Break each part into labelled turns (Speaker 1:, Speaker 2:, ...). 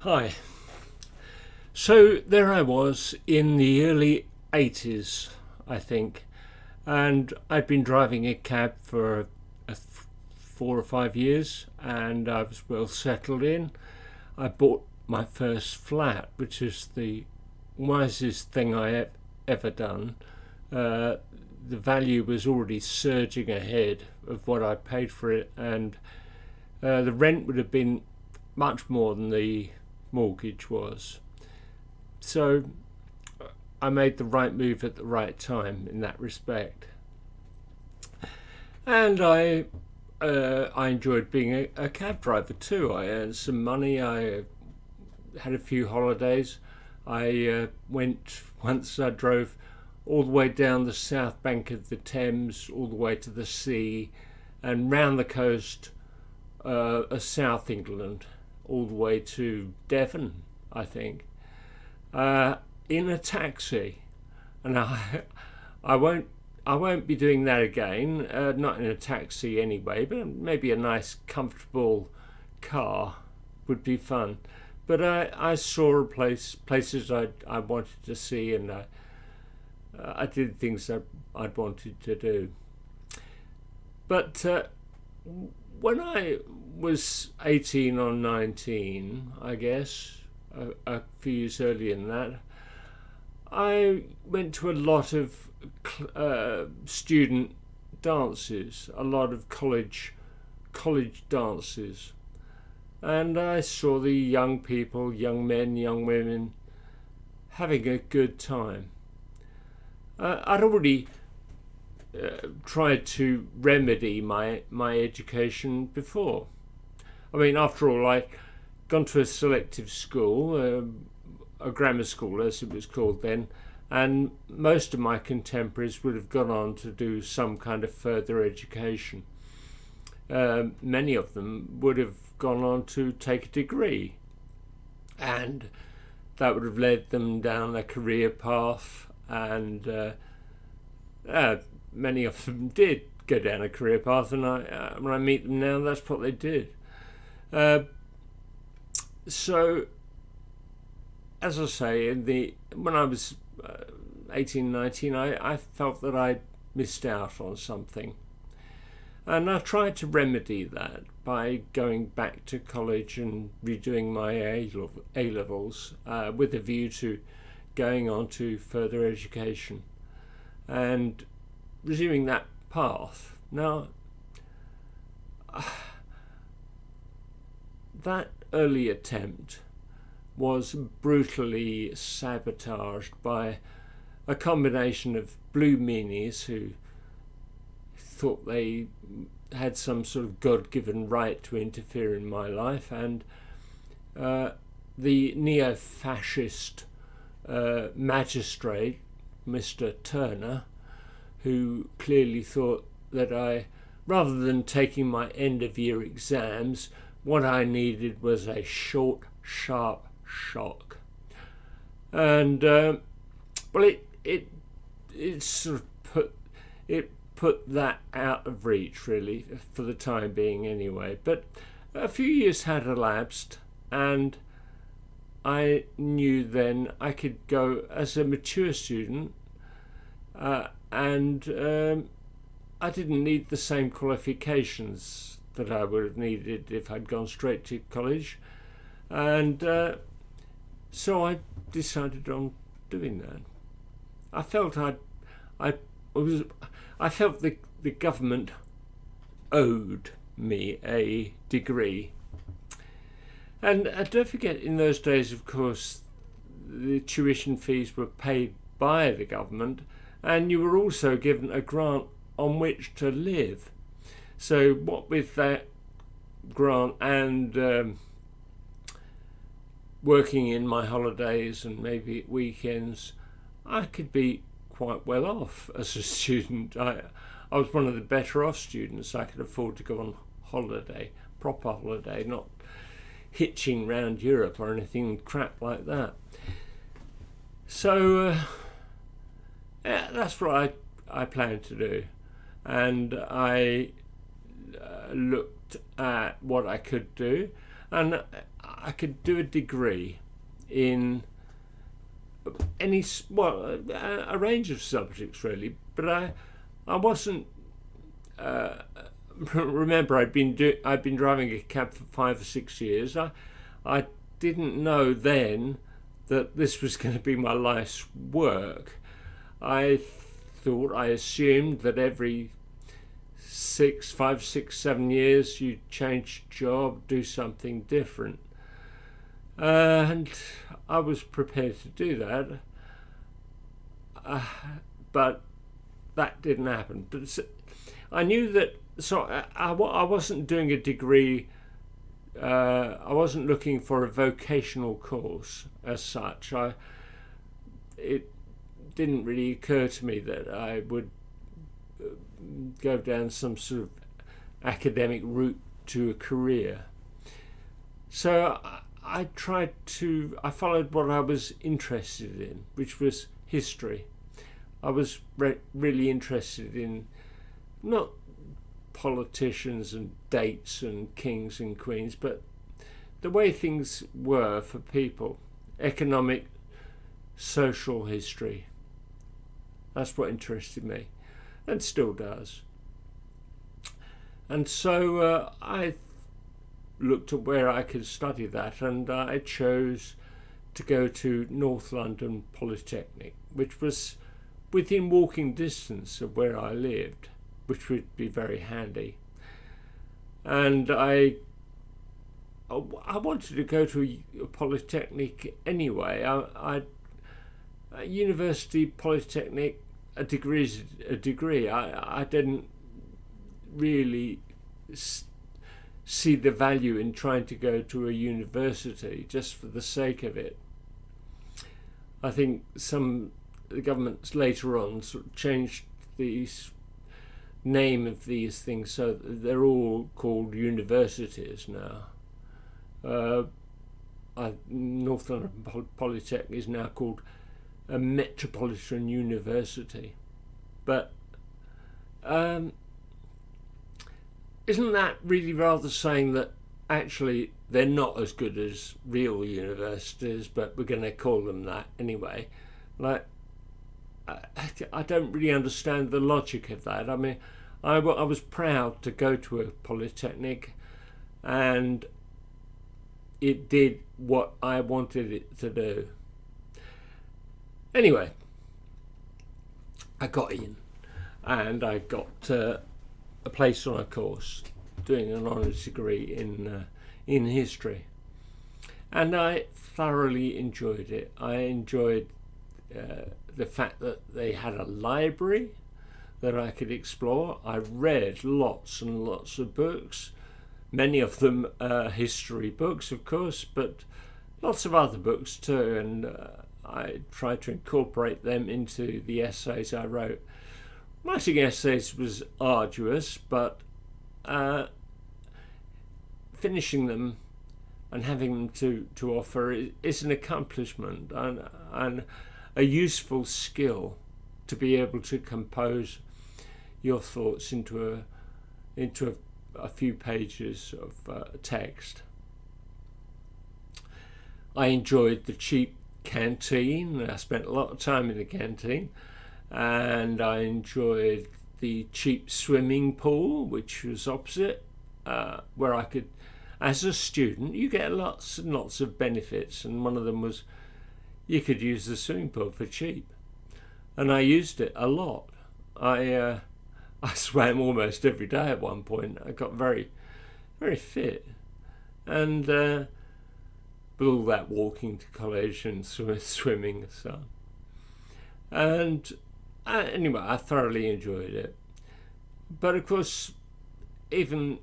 Speaker 1: Hi. So there I was in the early 80s, I think, and I'd been driving a cab for 4 or 5 years and I was well settled in. I bought my first flat, which is the wisest thing I have ever done. Uh, the value was already surging ahead of what I paid for it, and the rent would have been much more than the mortgage was. So I made the right move at the right time in that respect. And I enjoyed being a cab driver too. I earned some money. I had a few holidays. I went once. I drove all the way down the south bank of the Thames, all the way to the sea, and round the coast of South England, all the way to Devon, I think, uh, in a taxi. And I won't I won't be doing that again. Not in a taxi anyway, but maybe a nice, comfortable car would be fun. But I saw places I wanted to see, and I did things that I'd wanted to do. But when I was 18 or 19, I guess, a few years earlier than that, I went to a lot of student dances, a lot of college dances, and I saw the young people, young men, young women, having a good time. I'd already tried to remedy my education before. I mean, after all, I'd gone to a selective school, a grammar school as it was called then, and most of my contemporaries would have gone on to do some kind of further education. Many of them would have gone on to take a degree, and that would have led them down a career path, and many of them did go down a career path, and when I meet them now, that's what they did. Uh, so, as I say, when I was 18, 19, I felt that I'd missed out on something. And I tried to remedy that by going back to college and redoing my A levels with a view to going on to further education and resuming that path. Now, that early attempt was brutally sabotaged by a combination of blue meanies who thought they had some sort of God-given right to interfere in my life, and the neo-fascist magistrate, Mr. Turner, who clearly thought that rather than taking my end-of-year exams, what I needed was a short, sharp shock. And well, it sort of put that out of reach, really, for the time being anyway. But a few years had elapsed, and I knew then I could go as a mature student, and I didn't need the same qualifications that I would have needed if I'd gone straight to college. And so I decided on doing that. I felt I felt the government owed me a degree. And don't forget, in those days, of course, the tuition fees were paid by the government, and you were also given a grant on which to live. So what with that grant and working in my holidays and maybe weekends, I could be quite well off as a student. I was one of the better off students. I could afford to go on holiday, proper holiday, not hitching round Europe or anything crap like that. So yeah, that's what I planned to do, and I looked at what I could do, and I could do a degree in any, well, a range of subjects really, but I wasn't. Remember, I'd been driving a cab for 5 or 6 years. I didn't know then that this was going to be my life's work. I assumed that every 5, 6, 7 years you change job, do something different, and I was prepared to do that, but that didn't happen. But I knew that, so I wasn't doing a degree. I wasn't looking for a vocational course as such. It didn't really occur to me that I would go down some sort of academic route to a career. So I followed what I was interested in, which was history. I was really interested in not politicians and dates and kings and queens, but the way things were for people. Economic, social history. That's what interested me, and still does. And so I looked at where I could study that, and I chose to go to North London Polytechnic, which was within walking distance of where I lived, which would be very handy. And I wanted to go to a polytechnic anyway. A university, polytechnic, a degree is a degree. I didn't really see the value in trying to go to a university just for the sake of it. I think the governments later on sort of changed the name of these things so that they're all called universities now. North London Polytechnic is now called a metropolitan university, but isn't that really rather saying that actually they're not as good as real universities, but we're going to call them that anyway? Like, I don't really understand the logic of that. I mean, I was proud to go to a polytechnic, and it did what I wanted it to do. Anyway, I got in, and I got a place on a course doing an honours degree in history, and I thoroughly enjoyed it. I enjoyed the fact that they had a library that I could explore. I read lots and lots of books, many of them history books, of course, but lots of other books too, and I tried to incorporate them into the essays I wrote. Writing essays was arduous, but finishing them and having them to offer is an accomplishment and a useful skill to be able to compose your thoughts into a few pages of text. I enjoyed the cheap canteen. I spent a lot of time in the canteen, and I enjoyed the cheap swimming pool, which was opposite, where I could, as a student, you get lots and lots of benefits, and one of them was you could use the swimming pool for cheap, and I used it a lot. I swam almost every day at one point. I got very, very fit, and with all that walking to college and swimming and so on. And anyway, I thoroughly enjoyed it. But of course, even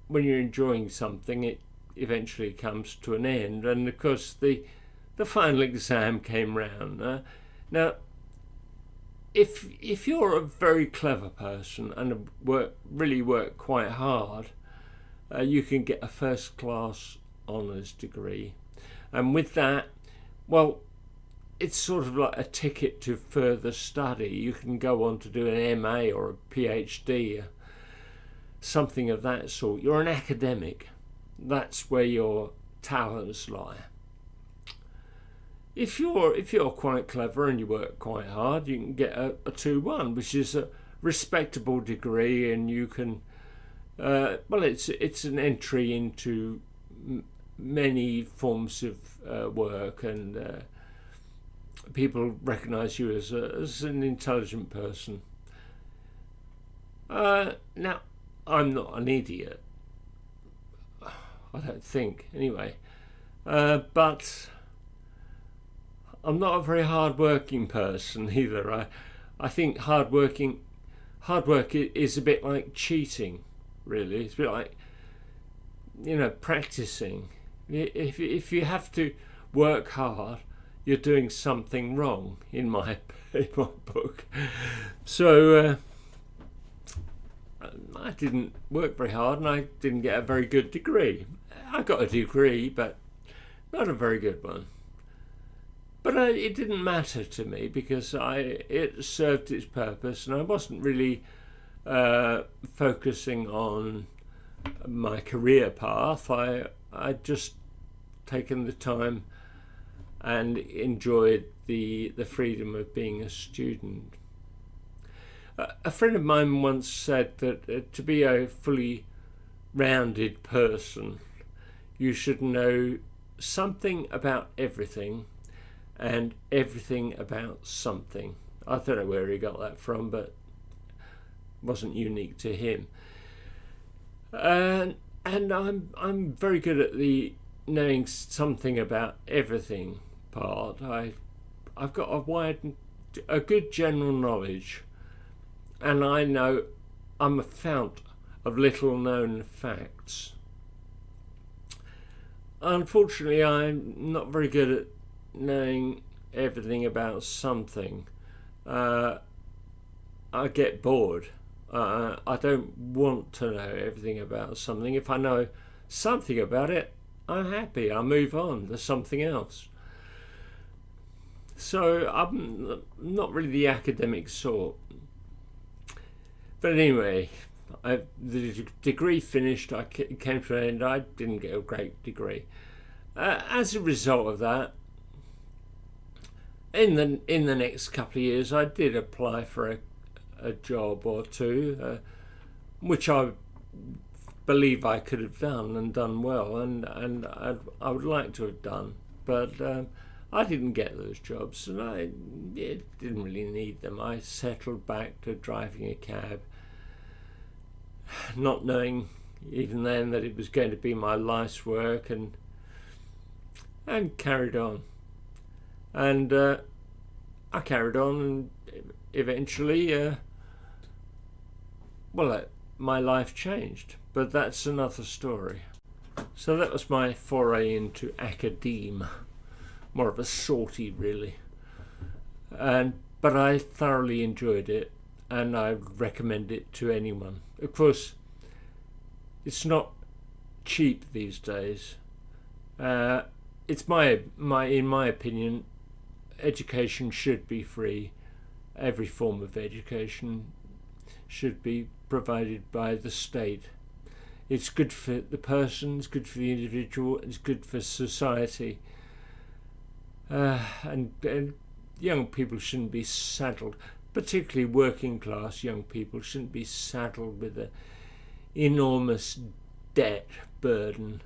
Speaker 1: when you're enjoying something, it eventually comes to an end. And of course, the final exam came round. Now, if you're a very clever person and really work quite hard, you can get a first-class honours degree, and with that, well, it's sort of like a ticket to further study. You can go on to do an MA or a PhD, something of that sort. You're an academic. That's where your talents lie. If you're quite clever and you work quite hard, you can get a 2-1, which is a respectable degree, and you can it's an entry into many forms of work, and people recognise you as an intelligent person. Now, I'm not an idiot, I don't think, anyway, but I'm not a very hard-working person either. I think hard work is a bit like cheating, really. It's a bit like, practicing. If you have to work hard, you're doing something wrong, in my book. So I didn't work very hard, and I didn't get a very good degree. I got a degree, but not a very good one. But it didn't matter to me, because it served its purpose, and I wasn't really focusing on my career path. I'd just taken the time and enjoyed the freedom of being a student. A friend of mine once said that to be a fully rounded person, you should know something about everything and everything about something. I don't know where he got that from, but it wasn't unique to him. And I'm very good at the knowing something about everything part. I've got a good general knowledge, and I know I'm a fount of little known facts. Unfortunately, I'm not very good at knowing everything about something. I get bored. I don't want to know everything about something. If I know something about it, I'm happy. I move on to something else. So I'm not really the academic sort. But anyway, the degree finished. I came to an end. I didn't get a great degree. As a result of that, in the next couple of years, I did apply for a job or two, which I believe I could have done and done well, and I would like to have done, but I didn't get those jobs, and I didn't really need them. I settled back to driving a cab, not knowing even then that it was going to be my life's work, and carried on. And I carried on, and eventually, my life changed. But that's another story. So that was my foray into Academe, more of a sortie, really. But I thoroughly enjoyed it, and I recommend it to anyone. Of course, it's not cheap these days. It's in my opinion, education should be free. Every form of education should be provided by the state. It's good for the person, it's good for the individual, it's good for society. And young people shouldn't be saddled, particularly working class young people, shouldn't be saddled with an enormous debt burden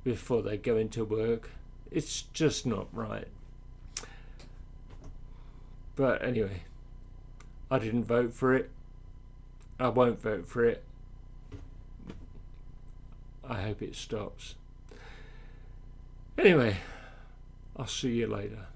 Speaker 1: before they go into work. It's just not right. But anyway, I didn't vote for it. I won't vote for it. I hope it stops. Anyway, I'll see you later.